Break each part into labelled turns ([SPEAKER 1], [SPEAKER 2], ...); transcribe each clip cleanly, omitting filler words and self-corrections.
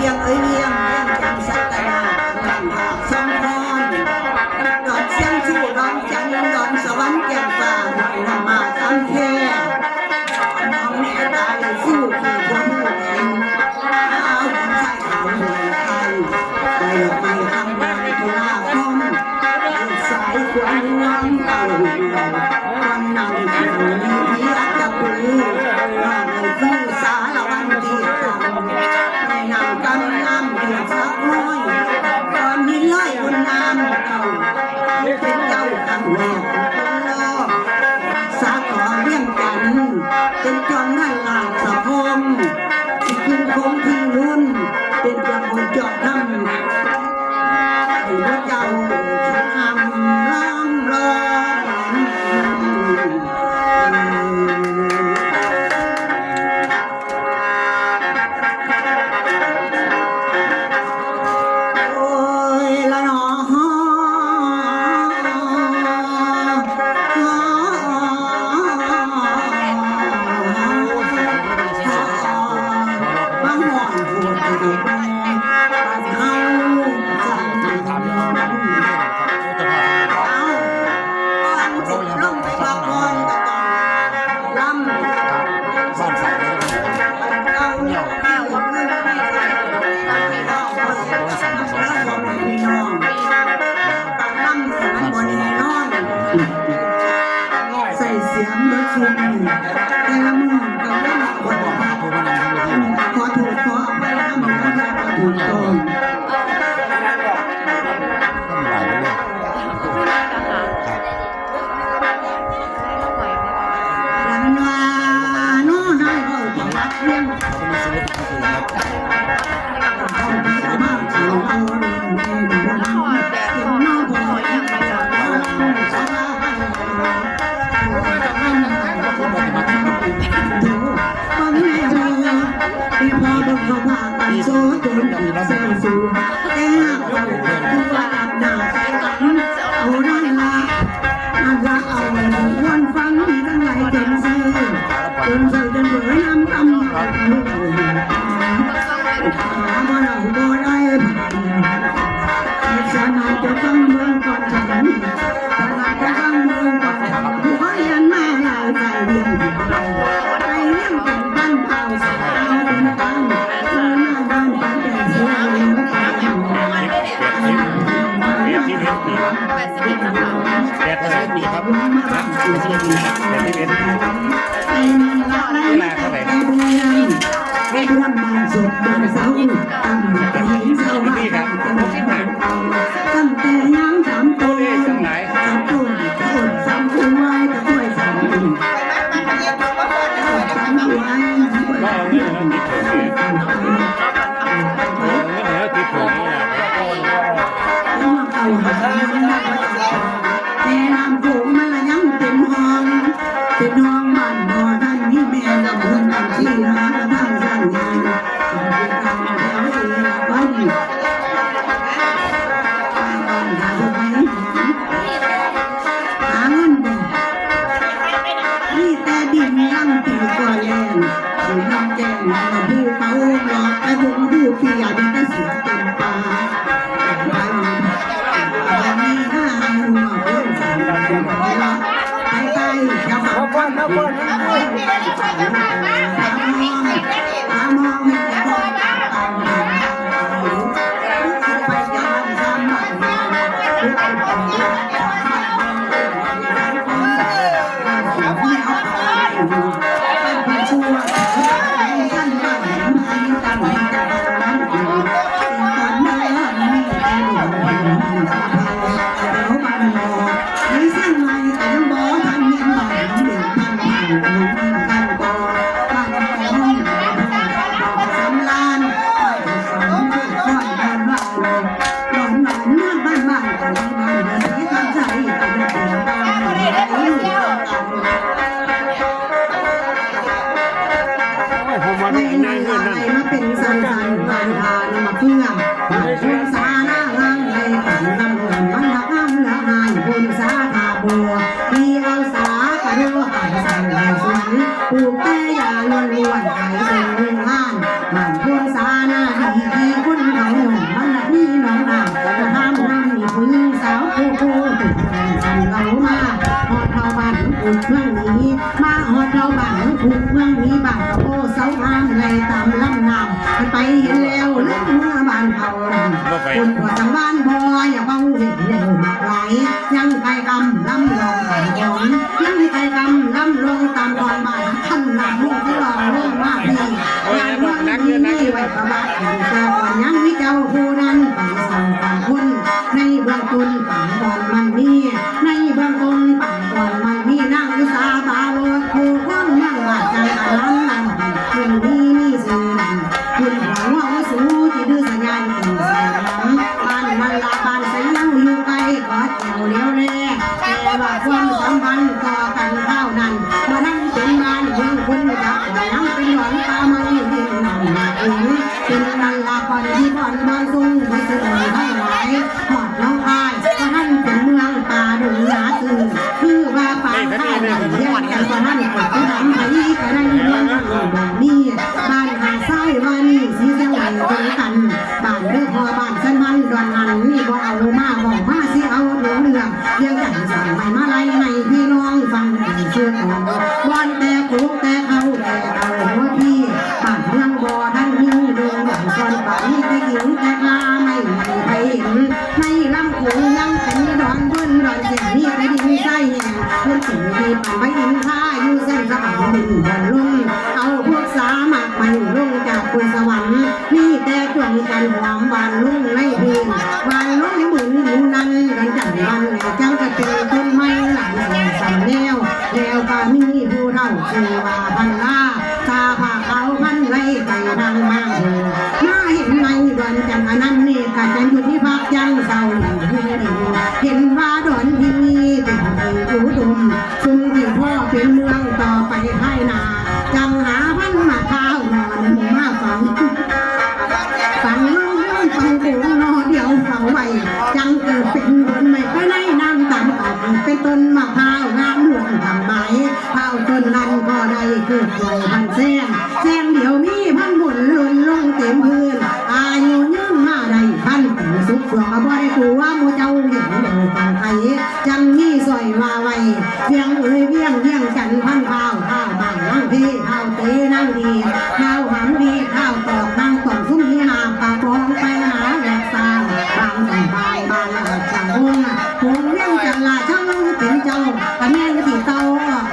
[SPEAKER 1] วียงเอ้ยเวียงจังสัตนาลำหาสองพรดอนเสียงสู้ดอนจันดอนสวรรค์แก้มฟ้านำมาทำแค่น้องแม่ตายสู้ขี่คนเองเอาคนชายเขาเมืองไทยไปไปทำงานทุลาคมสายควันน้ำเต่าวันนั่งที่ที่รักจะปืนว่าในที่สารวันที่ทำในนามกำน้ำเดือดสักน้อยตอนนี้ร้อยคนน้ำเก่าเป็นเจ้าตั้งแหวกคนรอสาขอเลี้ยงกันเป็นจอมนั่นลาสะพมที่กินคงที่รุ่นเป็นเจ้าคนจอดน้ำให้พระเจ้าทำร้องร้องโอ้ยละหนอบางหอนปวดหัวเฮาสั่นลงไปพักผ่อนก็ต้องลำ
[SPEAKER 2] บ้านสายเลย
[SPEAKER 1] เอาข้าวเงินไม่ใส่เอาพี่น้องตัดลำให้มันบนนอนใส่เสียงเบิดชุมแต่ละมือก็เล่นคนขอถูกขอเอาไปทำแล้วจะถูกต้อง
[SPEAKER 2] ต้องหลายเลย
[SPEAKER 1] แล้วมันว่าโน่นให้เขาจะรักเลี้ยง
[SPEAKER 2] เขาเป็นชีวิตที่ดีครับ
[SPEAKER 1] เอาไปเอามาเอาเอาเรื่องแม่ดูนะเดี๋ยวน้องพออย่างไรจะเอาสบายดูพ่อแม่เธอที่พอต้องเข้ามาปันโซ่จนเซลสูแก้เราคือว่าอับหน้าใส่กันเอานั่นละเอาวันฟังทั้งหลายเต็มซื่อจนเธอจนเบื่อน้ำตำหาบ่เราบ่ได้ฉะนั้นจะต้องเมืองก่อนฉันฉะนั้นจะต้องเมืองก่อนฉันหัวยันมาลายใจเดียวใจเลี้ยงเป็นบ้านเผาเอาเป็นตังหน้าบ้านปันแต่เสียเลี้ยงไปทำงาน
[SPEAKER 2] 80 ปีครับ81 ปี
[SPEAKER 1] ไปเดือนบานสุดเดือนเสาร์ตั้งแต่เห็นเสาร์มาตั้งแต่ยังสามตัวสามตัวสามตัวไว้กับถ้วยสามตัวสามตัวไว้ถ้วยสามตัวเอาหาแต่น้ำโขงมันละยังเป็นห้องบ้านบ่อท่านนี่แม่ลำพูนลำชีหาทางสร้างงานทำแถวเองบ้านหาไปหาเงินบ่นี่แต่ดินยังตีก่อนแรงอยู่น้ำแจ้งมาผู้เขาหลอกไปบุญผู้เปียดีก็เสียเต็มปากวันนี้ถ้าให้หัวเพื่อนสั่งไปละไปอย่ามาก่อนนะก่อนนะก่อนตามองให้แต่ก่อนตามไปยังทำมาเป็นผู้ชั่วท่านบ้านให้ตั้งใจนั้นตอนนั้นมีแต่หลงแล้วมันรอในเส้นไม้แต่ยังบ่ทันเห็นบ้านเด็กท่านผ่านน้องกันก่อบ้านน้องสำลานสำลูกค่อยบ้านบ้านหลอนเมื่อบ้านกันบ้านที่ทำใจกันเดียวบ้านในนายมาเป็นสันสันบานทานมาเพื่อคุณสาหน้าล่างในขันน้ำเงินมันหักน้ำละนายคุณสาทาบัวมีเอาสากระเรือหายสั่งหายสวนปลูกแต่ยาล้วนหายเป็นเรื่องล้านมันคุณสา าหน้าดีที่คนเขาหนุ่มมันละนี่น้องนางแต่ละห้ามนั่งนี่ผู้หญิงสาวผู้ผู้ตุ่มทำเรามาหอดเท่าบ้านผูกเมืองนี้มาหอดเท่าบ้านผูกเมืองนี้บ้านกระโปเสาห้ามในตามลำน้ำไปเห็นแล้วเลือเมื่อบ้านเขาคนหัวสังบ้านพออย่าเบาเห็นเร็วมากไหลยังไปกำลำลองตามก่อนยังไปกำลำลองตามก่อนบ้านท่านหนักลูกที่รอเรื่องมากดีงานเมืองนี้ไม่ไหวประบาดแต่ก่อนยังวิเจ้าผู้นั้นไปสั่งต่างคนในเบื้องต้นต่างก่อนมันมีในเบื้องต้นต่างก่อนมันมีนั่งวิสาตาโลดผู้คนนั่งบาดใจอันนั้นนั่งเรื่องนี้มีสื่อคุณหวังว่าสูที่ดื้อสัญญาณถึงแสงบ้านมันลาบ้านเสียงอยู่ไกลก็เจียวเลี้ยวแน่แต่ว่าความสัมพันธ์ต่อกันเท่านั้นมานั่งเป็นบ้านเมืองคนจับยังเป็นหวังตาไม่เห็นนั่งถึงเป็นมันลาก่อนที่ก่อนบางซุ้งไปสื่อทั้งหลายหอดน้องอายก็ท่านเป็นเมืองตาดุหนาตื่นคือว่าป่าข้าเลี้ยงกันก็ท่านกดที่ทำให้ก็ได้เมืองแบบนี้บ้านหาไส้ว่านี่สีสวยตรงกันบ้านเลือกพอบ้านสันมันดอนนั้นนี่บ่เอามาบอกมาสิเอาหลวงเรื่องเรื่องกันสั่งให้มาไล่ให้พี่น้องฟังเชื่อของวันแต่คุกแต่เขาแต่เอาหัวพี่บ้านเมืองบ่ท่านมีดวงหลังก่อนไปไปหญิงแต่ลาไม่ไปเห็นในลำโขงยังเป็นดอนเบิ้ลดอนเสียงนี่ไปดินใส่แห่งเพื่อนสิ่งที่ผ่านไปอินท่าอยู่เส้นสะบัดดินบนลุ่มเอาพวกสามักไปลงจากบนสวรรค์นี่แต่จวงกันหวามบานลุ่งในดินบานลุ่งเหมือนหินนั้นกันจังวันจังกระเตยต้นไม้หลังสั่นแล้วแล้วก็มีผู้เฒ่าชื่อว่าพันลาตาผาเขาพันไล่ไปทางมามาเห็นในดอนจันทร์นั้นนี่กัจันอยู่ที่พักยังเศร้าเห็นว่าดอนที่เป็นที่อุดมซุ่มที่พ่อเป็นเมืองต่อไปให้นาจังหาพันมาข้าวนอนมาฝังลูกฟังโขงนอเดียวฝังไว้จังเกิดเป็นบนไม่ก็ในน้ำต่ำออกเป็นต้นมะพร้าวงามหลวงทำไมเผาต้นนั้นก็ได้เกิดปล่อยพันแซงเดี๋ยวมีพันบุญลุนลงเต็มพื้นอายุยืนมาได้พันถึงสุขสวงบ่ได้กลัวมูเจ้าเห็นเดินทางไทยจังมีสอยมาไว้เวียงเวียงจันพันข้าวบางนั่งพี่ข้าวเตนั่งดีข้าวหำดีข้าวตอกนั่งตอกซุ้มที่นาปากองไปหาแหลกสางบางต่างบางละจังหงเลี้ยงจันลาช่างเป็นเจ้ากันแม่ที่เต้า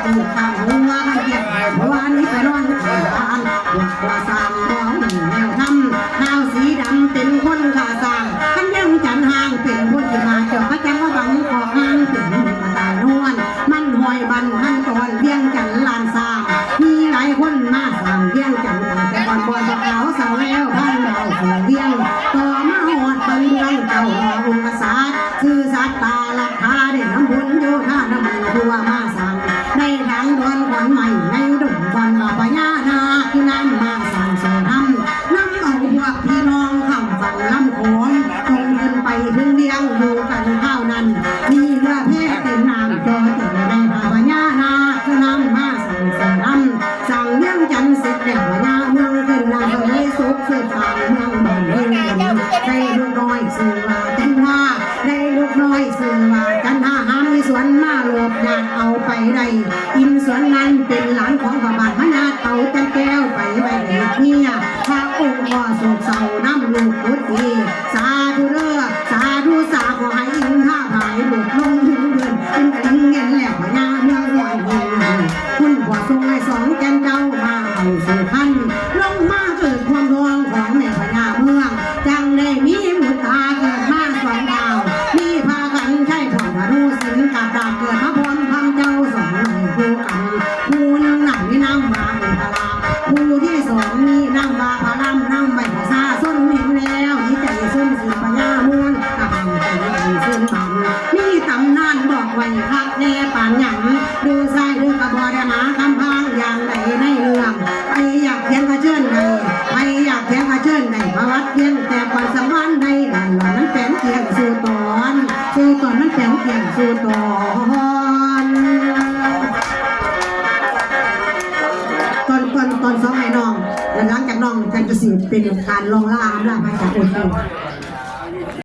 [SPEAKER 1] ตูดข้างหัวกันเก็บวันนี้ไปนอนที่บ้านเด็กว่าสามร้องแนวทำข้าวสีดำเป็นคนขาสางกันเลี้ยงจันห่างเป็นคนที่มาเจาะพระจันทร์ว่าบังขอห้างเป็นกระต่ายนวลมันหอยบันหันตอนเลี้ยงจันลานสางมีหลายคนมาสั่งเลี้ยงจันแต่ก่อนบอยบอกเขาสาวแล้วท่านเราเสือเลี้ยงต่อมาหอดปันเรื่องเจ้าองค์กษัตริย์ชื่อสัตตาลักษาเด่นน้ำพุนโยธาน้ำมันทัวมาสั่งในทางดอนขวัญใหม่ในดงบอลว่าพญานาคน้ำมาสั่งเสริมน้ำเอาพวกพี่น้องข้ามฝั่งลำโขงตรงขึ้นไปถึงเลี้ยงอยู่กันข้าวนั้นมีเรือเพชรเป็นน้ำจอติดในพญานาคน้ำมาสั่งเสริมสั่งเลี้ยงจันเสร็จแล้วพญาเมืองขึ้นนำเลยสุขเสือทางเมืองบ่อนเมืองได้ลูกน้อยสื่อว่าจันว่าได้ลูกน้อยสื่อว่าจันหาหามมีสวนมาหลบญาติเอาไปได้อินสวนนั้นเป็นหลานของพระบาทพญาเต่าจันแก้วไปไว้เด็กเนี่ยพระองค์ก็โศกเศร้าน้ำลูกพุทธีสาธุเด้อสาธุสาขอให้อินท่าผายบุกลงถึงเดือนเป็นกระดิ่งเงินแล้วพญาเมืองหน่อยเงินคุณพ่อทรงให้สองแกนเจ้ามาเอาสู่พันลงมาเกิดความดวงของแม่พญาเมืองจังได้มีบุตรตาเกิดมาสองดาวมีพากันใช้ผ่อนรู้สินกับดาบเกิดพระพรพำเจ้าสองหนึ่งคู่กันคู่หนึ่งหนังมีน้ำมาเป็นพลาคู่ที่สองมีน้ำบาพลำน้ำใบซาส้นเห็นแล้วที่ใจส้นสีพญาเมืองกำลังใจส้นบังมีตำนานบอกไว้คักแน่ป่านหยังดูใส่ดูกระบอกหาคำพังอย่างใดในเรื่องใครอยากเขียนกระเชิญใดใครอยากเขียนกระเชิญใดพระวัดเพียงแต่ก่อนสวรรค์ใดนั่นนั้นแฝงเกียงสู่ตอนนั้นแฝงเกียงสู่ตอนสองไอ้น้อง และหลังจากน้องจันทร์สิเป็นการลองล่าอำลาพระจากโอเค